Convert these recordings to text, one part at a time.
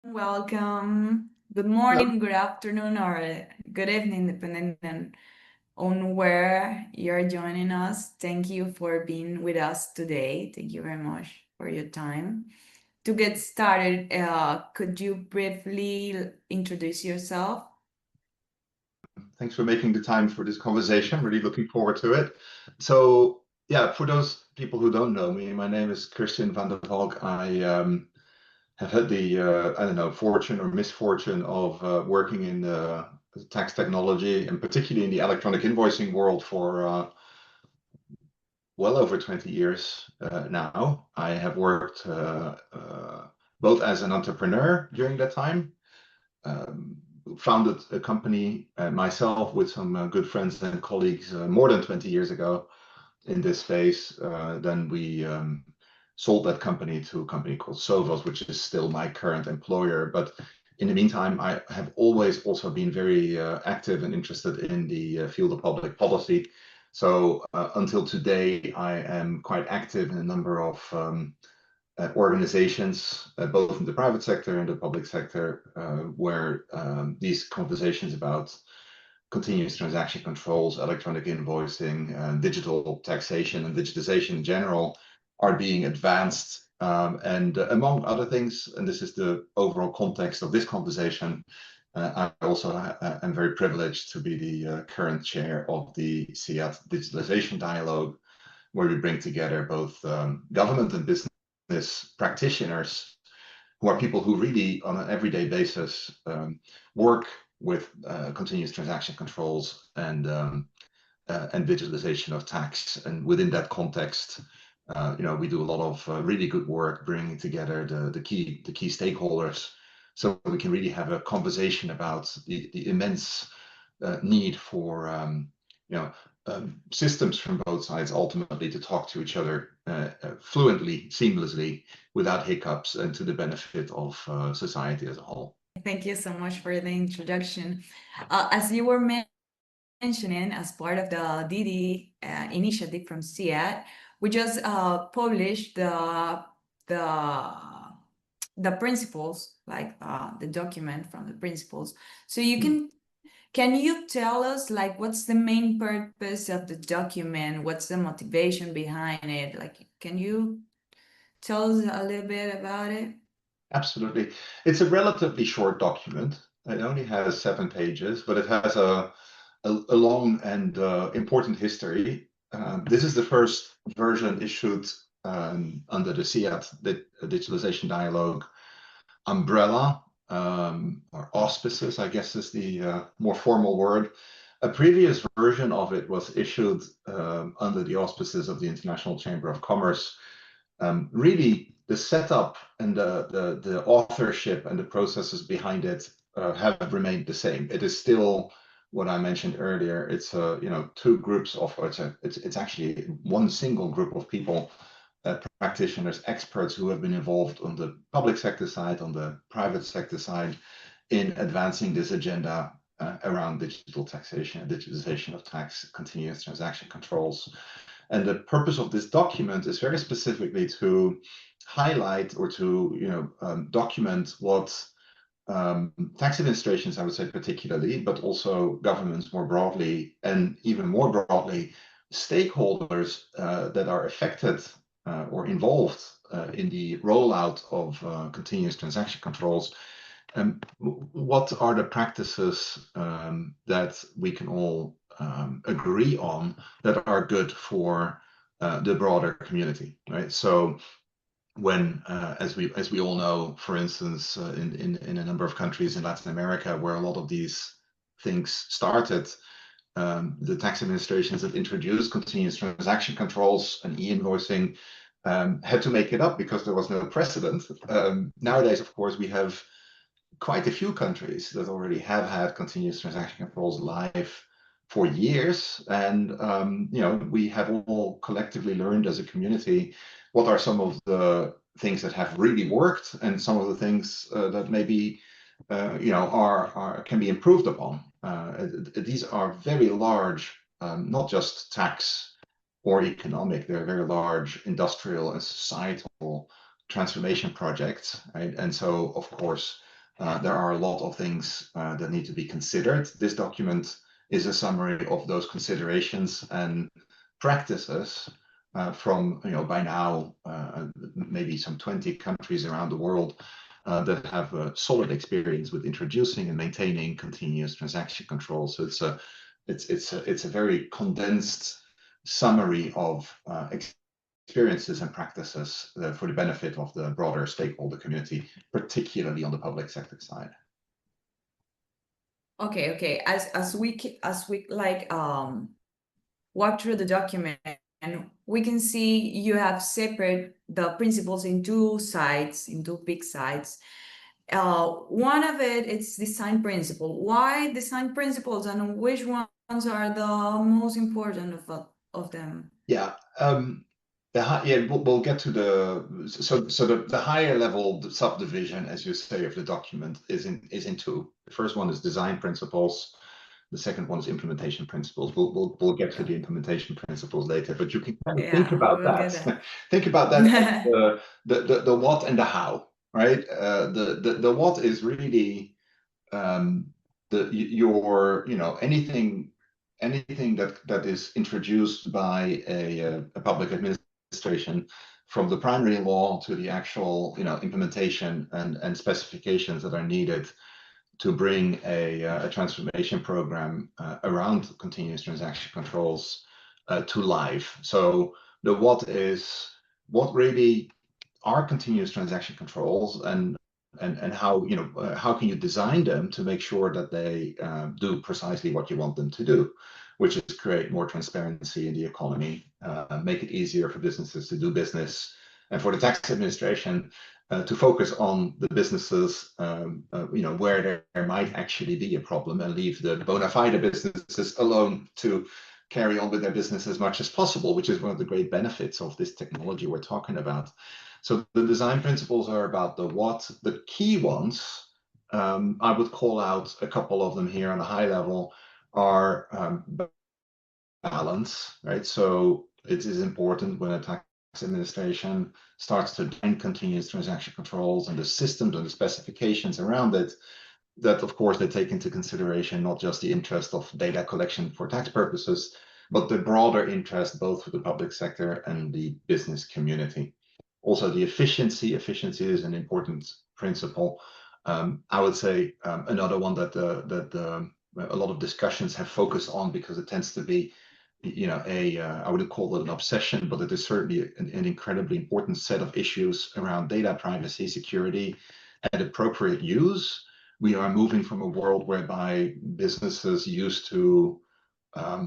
Welcome. Good Hello. morning, good afternoon, or good evening, depending on where you're joining us. Thank you for being with us today. Thank you very much for your time. To get started, could you briefly introduce yourself? Thanks for making the time for this conversation. Really looking forward to it. So, yeah, for those people who don't know me, my name is Christiaan van der Valk. I have had the, I don't know, fortune or misfortune of working in tax technology and particularly in the electronic invoicing world for well over 20 years now. I have worked both as an entrepreneur during that time, founded a company myself with some good friends and colleagues more than 20 years ago in this space. Then we sold that company to a company called Sovos, which is still my current employer. But in the meantime, I have always also been very active and interested in the field of public policy. So until today, I am quite active in a number of organizations, both in the private sector and the public sector, where these conversations about continuous transaction controls, electronic invoicing, digital taxation, and digitization in general are being advanced. And among other things, and this is the overall context of this conversation, I also am very privileged to be the current chair of the CIAT Digitalization Dialogue, where we bring together both government and business practitioners who are people who really on an everyday basis work with continuous transaction controls and digitalization of tax. And within that context, we do a lot of really good work bringing together the key stakeholders, so we can really have a conversation about the immense need for systems from both sides ultimately to talk to each other fluently, seamlessly, without hiccups, and to the benefit of society as a whole. Thank you so much for the introduction. As you were mentioning, as part of the DD initiative from CIAT, we just published the principles, like the document from the principles. So can you tell us, like, what's the main purpose of the document? What's the motivation behind it? Like, can you tell us a little bit about it? Absolutely. It's a relatively short document. It only has 7 pages, but it has a long and important history. This is the first version issued under the CIAT Digitalization Dialogue umbrella, or auspices, I guess is the more formal word. A previous version of it was issued under the auspices of the International Chamber of Commerce. Really, the setup and the authorship and the processes behind it have remained the same. It is still what I mentioned earlier. It's two groups of it's actually one single group of people, practitioners, experts who have been involved on the public sector side, on the private sector side, in advancing this agenda around digital taxation and digitization of tax, continuous transaction controls. And the purpose of this document is very specifically to highlight or to document what tax administrations, I would say particularly, but also governments more broadly, and even more broadly, stakeholders that are affected or involved in the rollout of continuous transaction controls. What are the practices that we can all agree on that are good for the broader community, right? So when, as we all know, for instance, in a number of countries in Latin America where a lot of these things started, the tax administrations that introduced continuous transaction controls and e-invoicing had to make it up because there was no precedent. Nowadays, of course, we have quite a few countries that already have had continuous transaction controls live for years, and we have all collectively learned as a community what are some of the things that have really worked and some of the things that maybe can be improved upon. These are very large, not just tax or economic, they're very large industrial and societal transformation projects, right? And so, of course, There are a lot of things that need to be considered. This document is a summary of those considerations and practices from, by now, maybe some 20 countries around the world that have a solid experience with introducing and maintaining continuous transaction control. So it's a very condensed summary of experiences and practices for the benefit of the broader stakeholder community, particularly on the public sector side. Okay. As we like walk through the document, and we can see you have separate the principles in two big sides. One of it is design principle. Why design principles, and which ones are the most important of them? Yeah. We'll get to the higher level subdivision, as you say, of the document is in two. The first one is design principles. The second one is implementation principles. We'll get to the implementation principles later, but you can kind of think We about will get that. that. Think about that as the what and the how, right? The what is really anything that is introduced by a public administration, from the primary law to the actual implementation and specifications that are needed to bring a transformation program around continuous transaction controls to life. So the what is what really are continuous transaction controls, and how can you design them to make sure that they do precisely what you want them to do, which is create more transparency in the economy, make it easier for businesses to do business, and for the tax administration to focus on the businesses where there might actually be a problem, and leave the bona fide businesses alone to carry on with their business as much as possible, which is one of the great benefits of this technology we're talking about. So the design principles are about the what. The key ones, I would call out a couple of them here on a high level, are balance, right? So it is important when a tax administration starts to design continuous transaction controls and the systems and the specifications around it, that of course they take into consideration not just the interest of data collection for tax purposes, but the broader interest both for the public sector and the business community. Also, the efficiency is an important principle. I would say another one that a lot of discussions have focused on, because it tends to be I wouldn't call it an obsession, but it is certainly an incredibly important set of issues around data privacy, security, and appropriate use. We are moving from a world whereby businesses used to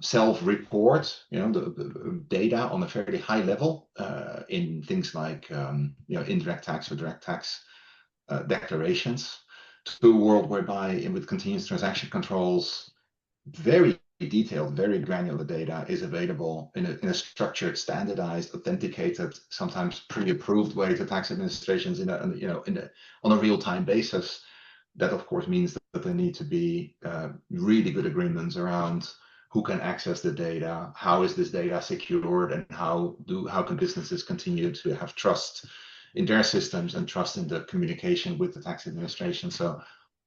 self-report, the data on a fairly high level in things like indirect tax or direct tax declarations, to a world whereby, with continuous transaction controls, very detailed, very granular data is available in a structured, standardized, authenticated, sometimes pre-approved way to tax administrations on a real-time basis. That of course means that there need to be really good agreements around who can access the data, how is this data secured, and how can businesses continue to have trust in their systems and trust in the communication with the tax administration. So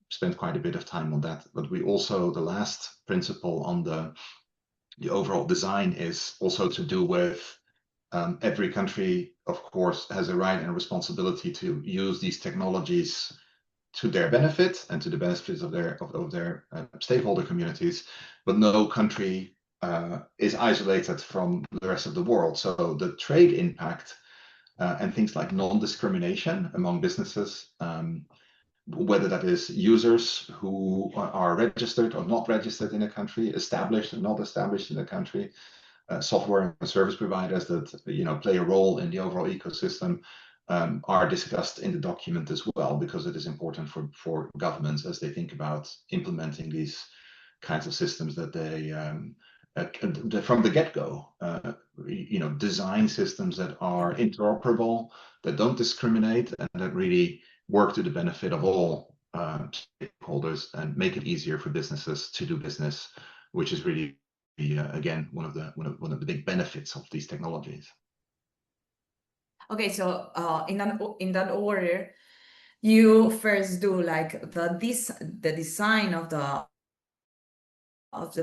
spent quite a bit of time on that. But we also, the last principle on the overall design is also to do with every country, of course, has a right and a responsibility to use these technologies to their benefit and to the benefits of their stakeholder communities, but no country is isolated from the rest of the world. So the trade impact and things like non-discrimination among businesses, whether that is users who are registered or not registered in a country, established and not established in a country, software and service providers that play a role in the overall ecosystem, are discussed in the document as well, because it is important for governments as they think about implementing these kinds of systems, that they from the get-go design systems that are interoperable, that don't discriminate, and that really work to the benefit of all stakeholders and make it easier for businesses to do business, which is really again one of the big benefits of these technologies. Okay, so in that order, you first do like the design of the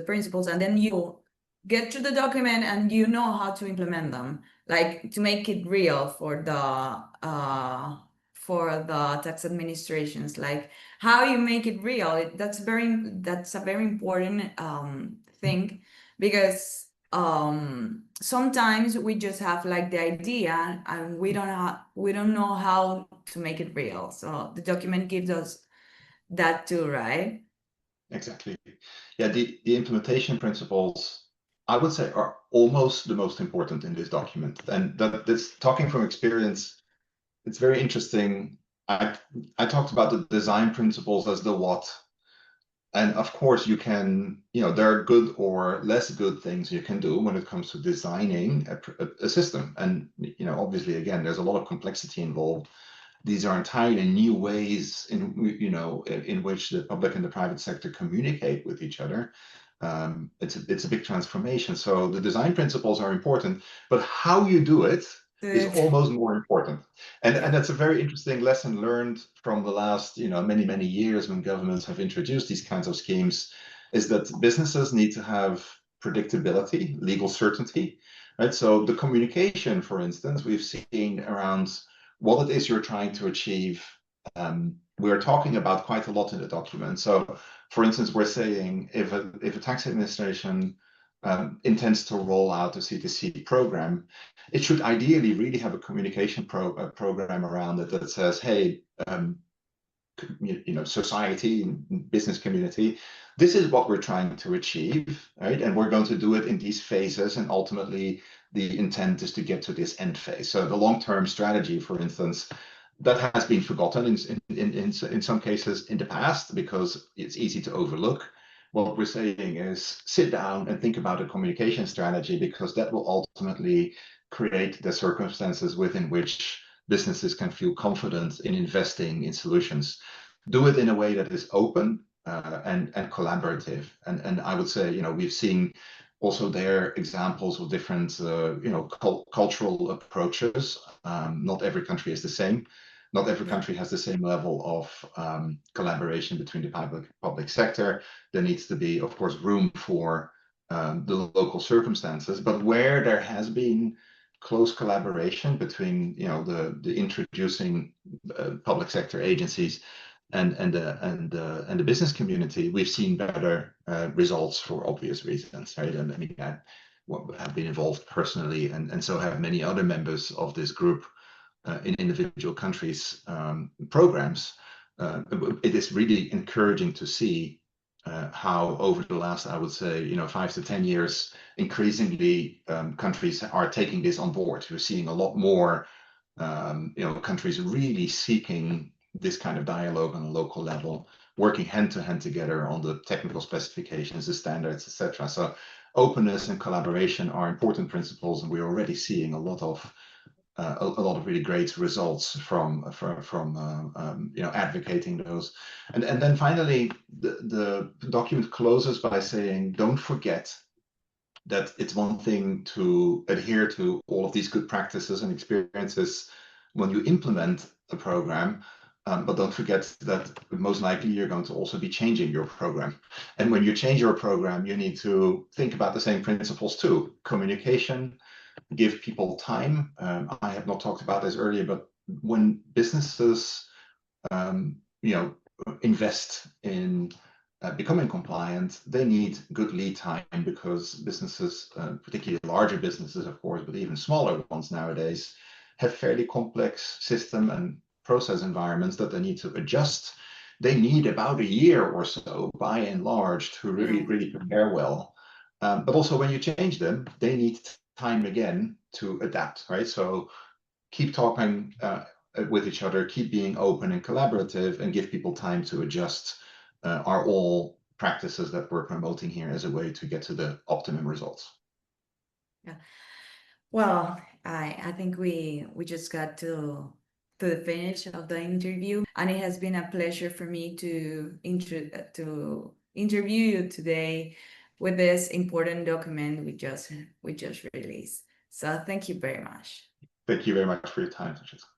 principles, and then you get to the document and you know how to implement them, like to make it real for the tax administrations, like how you make it real. That's a very important thing, because sometimes we just have like the idea and we don't know how to make it real. So the document gives us that too, right? Exactly. Yeah, the implementation principles, I would say, are almost the most important in this document. And that's talking from experience, it's very interesting. I talked about the design principles as the what. And of course, you can, there are good or less good things you can do when it comes to designing a system. And, obviously, again, there's a lot of complexity involved. These are entirely new ways in which the public and the private sector communicate with each other. It's a big transformation. So the design principles are important, but how you do it is Good. almost more important. And Yeah. that's a very interesting lesson learned from the last many years when governments have introduced these kinds of schemes, is that businesses need to have predictability, legal certainty, right? So the communication, for instance, we've seen around what it is you're trying to achieve. We're talking about quite a lot in the document. So, for instance, we're saying if a tax administration intends to roll out a CTC program, it should ideally really have a communication program around it that says, hey, society and business community, this is what we're trying to achieve, right? And we're going to do it in these phases, and ultimately the intent is to get to this end phase. So the long-term strategy, for instance, that has been forgotten in some cases in the past because it's easy to overlook. What we're saying is sit down and think about a communication strategy, because that will ultimately create the circumstances within which businesses can feel confident in investing in solutions. Do it in a way that is open and collaborative. And I would say, we've seen also there examples of different, cultural approaches. Not every country is the same. Not every Yeah. country has the same level of collaboration between the public sector. There needs to be, of course, room for the local circumstances. But where there has been close collaboration between, the introducing public sector agencies and the business community, we've seen better results for obvious reasons, right? And I mean, I have been involved personally, and so have many other members of this group in individual countries' programs. It is really encouraging to see how over the last, I would say, 5 to 10 years, increasingly countries are taking this on board. We're seeing a lot more, countries really seeking this kind of dialogue on a local level, working hand to hand together on the technical specifications, the standards, etc. So openness and collaboration are important principles, and we're already seeing a lot of really great results from advocating those. And then finally, the document closes by saying, don't forget that it's one thing to adhere to all of these good practices and experiences when you implement a program, but don't forget that most likely you're going to also be changing your program. And when you change your program, you need to think about the same principles too. Communication, give people time. I have not talked about this earlier, but when businesses, um, you know, invest in becoming compliant, they need good lead time, because businesses, particularly larger businesses, of course, but even smaller ones nowadays, have fairly complex system and process environments that they need to adjust. They need about a year or so, by and large, to Yeah. really prepare well. But also, when you change them, they need time again to adapt, right? So keep talking with each other, keep being open and collaborative, and give people time to adjust, are all practices that we're promoting here as a way to get to the optimum results. Yeah. Well, I think we just got to the finish of the interview, and it has been a pleasure for me to interview you today with this important document we just released. So thank you very much. Thank you very much for your time, Francesca.